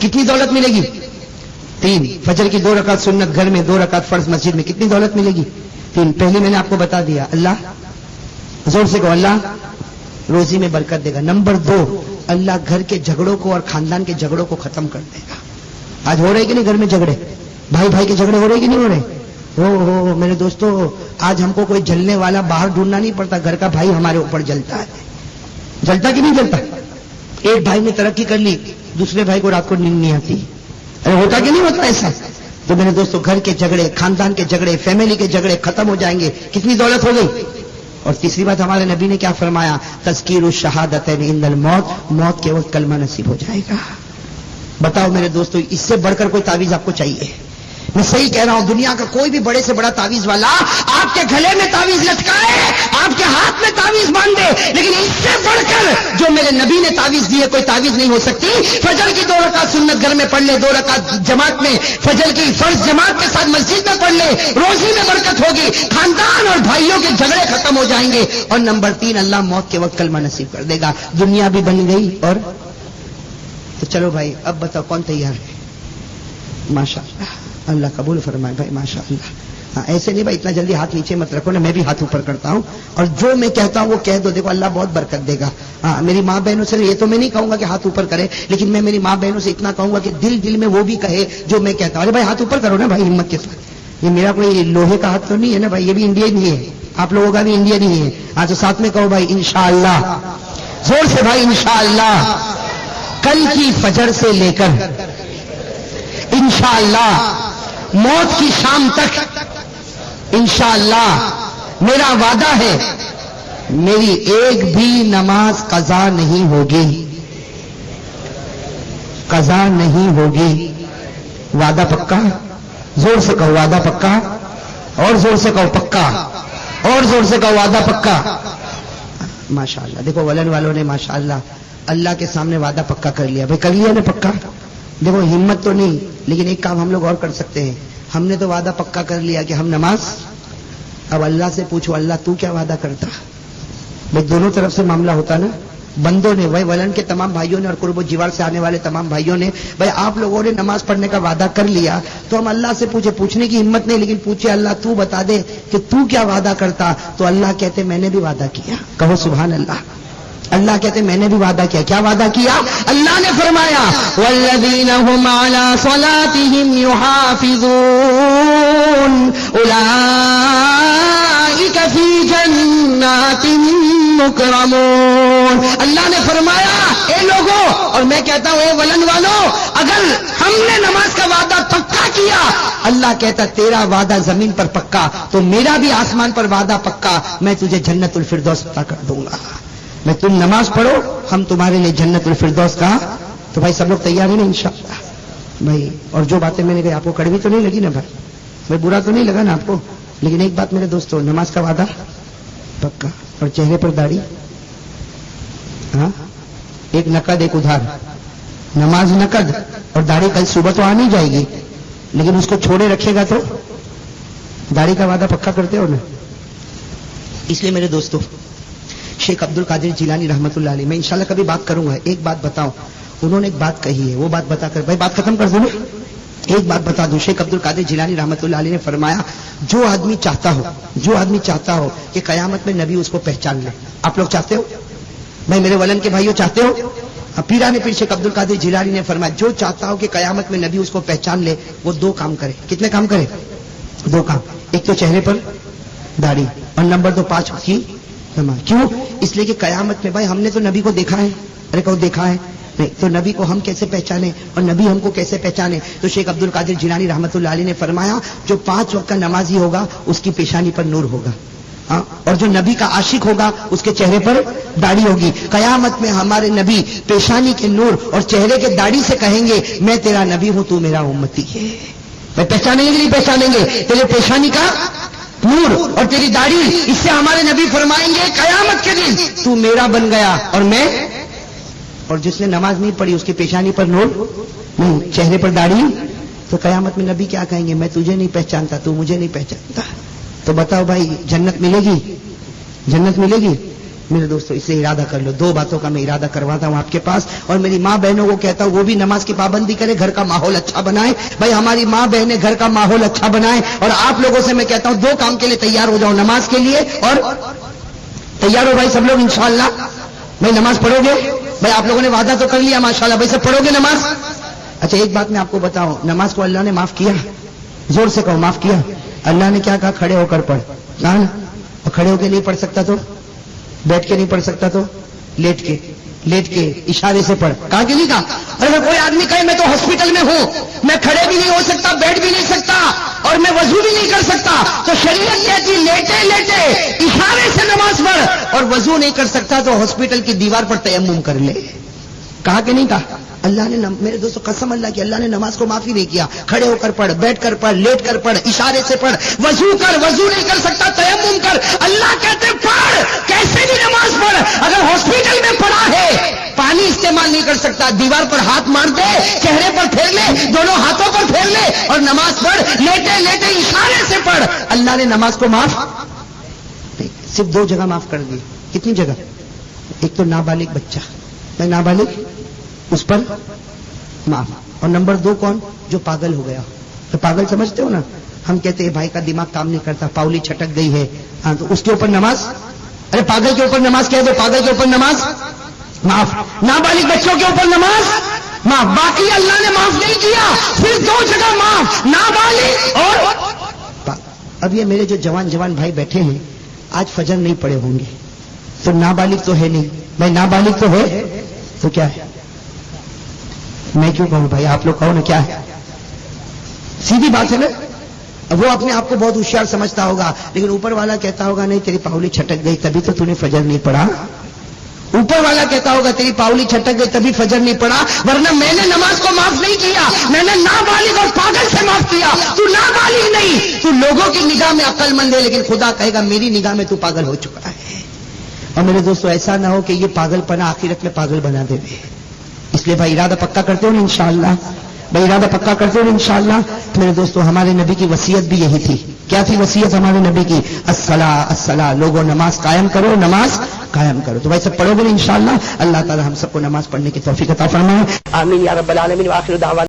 कितनी दौलत मिलेगी? 3। फजर की 2 रकात सुन्नत घर में, 2 रकात फर्ज मस्जिद में, कितनी दौलत मिलेगी? 3। पहले मैंने आपको बता दिया, अल्लाह, जोर से कहो, अल्लाह रोजी में बरकत देगा। नंबर 2, अल्लाह घर के झगड़ों को और खानदान के झगड़ों को खत्म कर देगा। आज हो रहे कि नहीं घर में झगड़े? भाई भाई के झगड़े हो रहे कि नहीं हो रहे? हो मेरे दोस्तों, आज हमको कोई जलने वाला बाहर ढूंढना नहीं पड़ता, घर का भाई हमारे ऊपर जलता है। जलता कि नहीं जलता? एक भाई ने तरक्की कर ली, दूसरे भाई को रात को नींद नहीं आती। अरे होता कि नहीं होता ऐसा? तो मेरे दोस्तों, घर के झगड़े, खानदान के झगड़े, फैमिली के झगड़े खत्म हो जाएंगे। कितनी दौलत हो गई? और तीसरी बात, हमारे नबी ने क्या फरमाया? तज़कीरुश शहादतैन इंदल मौत, मौत के वक्त कलमा नसीब हो जाएगा। बताओ मेरे दोस्तों, इससे बढ़कर कोई तावीज आपको चाहिए? मैं सही कह रहा हूं, दुनिया का कोई भी बड़े से बड़ा तावीज वाला आपके गले में तावीज लटकाए, आपके हाथ में तावीज बांध दे, लेकिन इससे बढ़कर जो मेरे नबी ने तावीज दी है, कोई तावीज नहीं हो सकती। फजर की 2 रकात सुन्नत घर में पढ़ ले, 2 रकात जमात में, फजर की फर्ज जमात के साथ मस्जिद में पढ़ ले, रोजी में बरकत होगी, खानदान और भाइयों के झगड़े खत्म हो जाएंगे। और नंबर 3, अल्लाह मौत के वक्त कलमा नसीब कर देगा। दुनिया भी बन गई। और तो चलो भाई, अब बताओ कौन तैयार है? माशाअल्लाह, अल्लाह कबूल फरमाए भाई, माशाअल्लाह। हाँ, ऐसे नहीं भाई, इतना जल्दी हाथ नीचे मत रखो ना, मैं भी हाथ ऊपर करता हूं और जो मैं कहता हूं वो कह दो। देखो, अल्लाह बहुत बरकत देगा। हाँ, मेरी माँ बहनों से ये तो मैं नहीं कहूंगा कि हाथ ऊपर करे, लेकिन मैं मेरी माँ बहनों से इतना कहूंगा कि दिल दिल में वो भी कहे जो मैं कहता हूं। अरे भाई हाथ ऊपर करो ना भाई, हिम्मत के साथ। ये मेरा कोई लोहे का हाथ तो नहीं है ना भाई, ये भी इंडियन ही है, आप लोगों का भी इंडियन ही है। हाँ, तो साथ में कहो भाई, इंशाअल्लाह, जोर से भाई, इंशाअल्लाह कल की फजर से लेकर इंशाअल्लाह मौत की शाम तक इंशाअल्लाह मेरा वादा है, मेरी एक भी नमाज कज़ा नहीं होगी, कज़ा नहीं होगी। वादा पक्का? जोर से कहो वादा पक्का, और जोर से कहो पक्का, और जोर से कहो वादा पक्का। माशाअल्लाह, देखो वलन वालों ने माशाअल्लाह अल्लाह के सामने वादा पक्का कर लिया। भाई कर लिया ना पक्का? देखो हिम्मत तो नहीं, लेकिन एक काम हम लोग और कर सकते हैं। हमने तो वादा पक्का कर लिया कि हम नमाज, अब अल्लाह से पूछो, अल्लाह तू क्या वादा करता? भाई दोनों तरफ से मामला होता ना। बंदों ने, भाई वलन के तमाम भाइयों ने और कुर्ब जिवार से आने वाले तमाम भाइयों ने, भाई आप लोगों ने नमाज पढ़ने का वादा कर लिया, तो हम अल्लाह से पूछे, पूछने की हिम्मत नहीं, लेकिन पूछे अल्लाह तू बता दे कि तू क्या वादा करता? तो अल्लाह कहते मैंने भी वादा किया। कहो सुभान अल्लाह। अल्लाह कहते मैंने भी वादा किया। क्या वादा किया? अल्लाह ने फरमाया, वल्लज़ीना हुम अला सलातिहिम युहाफिज़ून उलाइका फी जन्नातिन मुकरमून। अल्लाह ने फरमाया, ए लोगों, और मैं कहता हूं ए वलन वालों, अगर हमने नमाज का वादा पक्का किया, अल्लाह कहता तेरा वादा जमीन पर पक्का, तो मेरा भी आसमान पर वादा पक्का, मैं तुझे जन्नतुल फिरदौस अता कर दूंगा। मैं, तुम नमाज पढ़ो, हम तुम्हारे लिए जन्नतुल फिरदौस का। तो भाई सब लोग तैयार है ना इंशाअल्लाह भाई? और जो बातें मैंने कही आपको कड़वी तो नहीं लगी ना भाई? भाई बुरा तो नहीं लगा ना आपको? लेकिन एक बात मेरे दोस्तों, नमाज का वादा पक्का, और चेहरे पर दाढ़ी, हाँ, एक नकद एक उधार। नमाज नकद और दाढ़ी कल सुबह तो आ नहीं जाएगी, लेकिन उसको छोड़े रखेगा तो दाढ़ी का वादा पक्का करते हो ना। इसलिए मेरे दोस्तों, शेख अब्दुल कादिर जिलानी रहमतुल्लाह अलैह, मैं इंशाल्लाह कभी बात करूंगा। एक बात बताऊं, उन्होंने एक बात कही है, वो बात बताकर भाई बात खत्म कर दूं। एक बात बता दूं, शेख अब्दुल कादिर जिलानी रहमतुल्लाह अलैह ने फरमाया, जो आदमी चाहता हो कि कयामत में नबी उसको पहचान ले। आप लोग चाहते हो? भाई मेरे वलन के भाइयों चाहते हो? पीरा ने, पीर शेख अब्दुल कादिर जिलानी ने फरमाया, जो चाहता हो कि कयामत में नबी उसको पहचान ले, वो 2 काम करे। कितने काम करे? 2 काम। एक तो चेहरे पर दाढ़ी, और नंबर 2 5 वक्त की नमाज। क्यों? इसलिए कि कयामत में भाई हमने तो नबी को देखा है। अरे कहो देखा है? नहीं, तो नबी को हम कैसे पहचाने और नबी हमको कैसे पहचाने? तो शेख अब्दुल कादिर जिलानी रहमतुल्लाह अलैह ने फरमाया, जो 5 वक्त का नमाजी होगा उसकी पेशानी पर नूर होगा, हाँ, और जो नबी का आशिक होगा उसके चेहरे पर दाढ़ी होगी। कयामत में हमारे नबी पेशानी के नूर और चेहरे के दाढ़ी से कहेंगे, मैं तेरा नबी हूं, तू मेरा उम्मती है। मैं पहचानेंगे कि नहीं पहचानेंगे? तेरे पेशानी का नूर और तेरी दाढ़ी, इससे हमारे नबी फरमाएंगे कयामत के दिन तू मेरा बन गया और मैं। और जिसने नमाज नहीं पढ़ी उसकी पेशानी पर नूर नहीं, चेहरे पर दाढ़ी, तो कयामत में नबी क्या कहेंगे? मैं तुझे नहीं पहचानता, तू मुझे नहीं पहचानता। तो बताओ भाई, जन्नत मिलेगी? जन्नत मिलेगी? میرے دوستو اس لیے ارادہ کر لو. 2 باتوں کا میں ارادہ کرواتا ہوں آپ کے پاس, اور میری ماں بہنوں کو کہتا ہوں وہ بھی نماز کی پابندی کرے, گھر کا ماحول اچھا بنائے. بھائی ہماری ماں بہنیں گھر کا ماحول اچھا بنائیں. اور آپ لوگوں سے میں کہتا ہوں 2 کام کے لیے تیار ہو جاؤ, نماز کے لیے, اور تیار ہو بھائی سب لوگ انشاءاللہ. بھائی نماز پڑھو گے؟ بھائی آپ لوگوں نے وعدہ تو کر لیا ماشاءاللہ, بھائی سب پڑھو گے نماز؟ اچھا ایک بات میں آپ کو بتاؤں, نماز کو اللہ نے معاف کیا, زور سے کہو معاف کیا. اللہ نے کیا کہا؟ کھڑے ہو کر پڑھ. کہا نا, اور کھڑے ہو کے نہیں پڑھ سکتا تو بیٹھ کے نہیں پڑھ سکتا تو لیٹ کے اشارے سے پڑھ. کہا کہ نہیں کہا؟ اور اگر کوئی آدمی کہے میں تو ہاسپٹل میں ہوں, میں کھڑے بھی نہیں ہو سکتا, بیٹھ بھی نہیں سکتا, اور میں وضو بھی نہیں کر سکتا, تو شریعت کہتی لیٹے لیٹے اشارے سے نماز پڑھ. اور وضو نہیں کر سکتا تو ہاسپٹل کی دیوار پر تیمم کر لے. کہا کہ نہیں کہا؟ اللہ نے میرے دوستو قسم اللہ کی, اللہ نے نماز کو معافی نہیں کیا. کھڑے ہو کر پڑھ, بیٹھ کر پڑھ, لیٹ کر پڑھ, اشارے سے پڑھ, وضو کر, وضو نہیں کر سکتا تیمم کر. اللہ کہتے پڑھ, کیسے بھی نماز پڑھ. اگر ہاسپٹل میں پڑا ہے, پانی استعمال نہیں کر سکتا, دیوار پر ہاتھ مار دے, چہرے پر پھیر لے, دونوں ہاتھوں پر پھیر لے اور نماز پڑھ, لیٹے لیٹے اشارے سے پڑھ. اللہ نے نماز کو معاف صرف 2 جگہ معاف کر دی. کتنی جگہ؟ ایک تو نابالغ بچہ, میں نابالغ اس پر معاف, اور نمبر 2 کون؟ جو پاگل ہو گیا. تو پاگل سمجھتے ہو نا, ہم کہتے ہیں بھائی کا دماغ کام نہیں کرتا, پاؤلی چھٹک گئی ہے, ہاں تو اس کے اوپر نماز, ارے پاگل کے اوپر نماز کہہ دو, پاگل کے اوپر نماز معاف, نابالغ بچوں کے اوپر نماز معاف. باقی اللہ نے معاف نہیں کیا, صرف 2 جگہ معاف, نابالغ اور. اب یہ میرے جو جوان بھائی بیٹھے ہیں آج فجر نہیں پڑے ہوں گے, تو نابالغ تو ہے نہیں بھائی, نابالغ تو ہے تو کیا ہے؟ میں کیوں کہوں بھائی, آپ لوگ کہو نا کیا ہے؟ سیدھی بات ہے نا. وہ اپنے آپ کو بہت ہوشیار سمجھتا ہوگا, لیکن اوپر والا کہتا ہوگا نہیں تیری پاؤلی چھٹک گئی تبھی تو نے فجر نہیں پڑھا. اوپر والا کہتا ہوگا تیری پاؤلی چھٹک گئی تبھی فجر نہیں پڑھا, ورنہ میں نے نماز کو معاف نہیں کیا, میں نے نابالغ اور پاگل سے معاف کیا. تو نابالغ نہیں, تو لوگوں کی نگاہ میں عقل مند ہے, لیکن خدا کہے گا میری نگاہ میں تو پاگل ہو چکا ہے. اور میرے دوستو ایسا نہ ہو کہ یہ پاگل پنا آخرت میں پاگل بنا دے. اس لیے بھائی ارادہ پکا کرتے ہو نا انشاءاللہ, بھائی ارادہ پکا کرتے ہو نا انشاءاللہ. میرے دوستو ہمارے نبی کی وصیت بھی یہی تھی. کیا تھی وصیت ہمارے نبی کی؟ الصلاۃ الصلاۃ, لوگوں نماز قائم کرو, نماز قائم کرو. تو بھائی سب پڑھو گے انشاءاللہ. اللہ تعالی ہم سب کو نماز پڑھنے کی توفیق عطا فرمائے, آمین یا رب العالمین. وآخر دعوانا